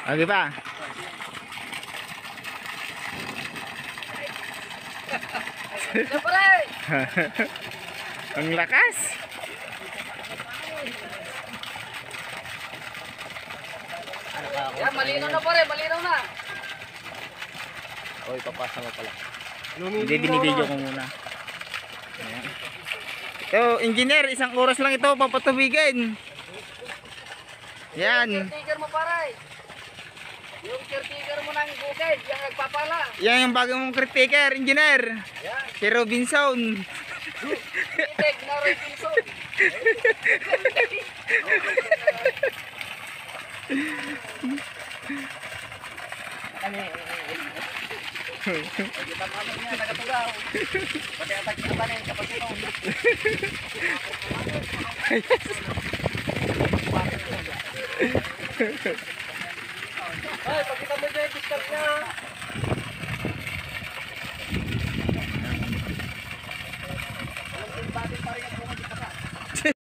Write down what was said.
Okay pa. Ang lakas. Yan, malinaw na pare, malinaw na. Oy, papasa mo pala. Hindi, binibidyo ko muna. Ayan. So, engineer, isang oras lang ito papatubigin. Yan. Yung caretaker mo pare. Yung caretaker mo ng bukid, yung nagpapala. Yan yung bagong caretaker, engineer. Yan. Si Robinson. Itek na Robinson. Kita naman niya, nagatugaw. Pati atak kita na yung kapatulong. Ay, pagkita mo dyan, gusto